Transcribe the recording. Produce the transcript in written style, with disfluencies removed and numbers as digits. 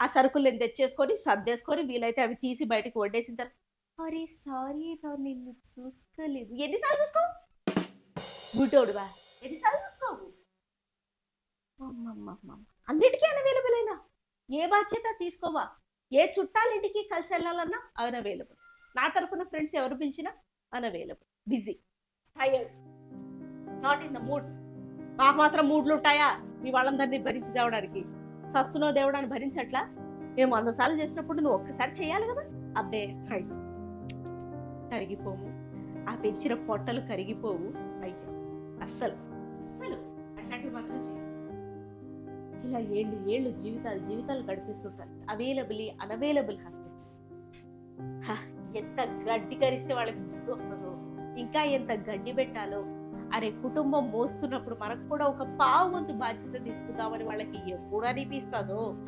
ఆ సరుకులు నేను తెచ్చేసుకొని, సర్దేసుకొని వీలైతే అవి తీసి బయటకి వండేసిన తర్వాత, "అరే! సారీ రా నిన్ను చూసుకోలేదు." ఎన్ని సార్లు చూసుకోవు? గుడ్డోడివా? ఎన్ని సార్లు చూసుకోవు? అమ్మమ్మమ్మమ్మ! అన్నిటికి అనవైలబులేనా? ఏ బాధ్యత తీసుకోవా? ఏ చుట్టాలింటికి కలిసెళ్ళాలన్నా అనవైలబుల్. నా తరఫున ఫ్రెండ్స్ ఎవరు పిలిచినా unavailable. Busy, tired, not in the mood. మాకు మాత్రం మూడ్‌లుంటాయా? మీ వాళ్ళందరిని భరించి చావడానికి. చస్తున్నావు దేవుడా అని భరించట్లా? నేను 100 సార్లు చేసినప్పుడు నువ్వు ఒక్కసారి చేయాలి గదా! అబ్బే! ట్రై కరిగిపోము. ఆ పెంచిన పొట్టలు కరిగిపోవు. అయ్యో! అస్సలు, అస్సలు అట్లాంటివి మాత్రం చెయ్యను. ఇలా ఏళ్ళు ఏళ్ళు జీవితాలు జీవితాలు గడిపేస్తుంటారు. Unavailable husbands. ఎంత గడ్డి కరిస్తే వాళ్ళకి బుద్ధొస్తదో, ఇంకా ఎంత గడ్డి పెట్టాలో, అరే కుటుంబం మోస్తున్నప్పుడు మనకు కూడా ఒక పావు వంతు బాధ్యత తీసుకుందామని వాళ్ళకి ఎప్పుడు అనిపిస్తదో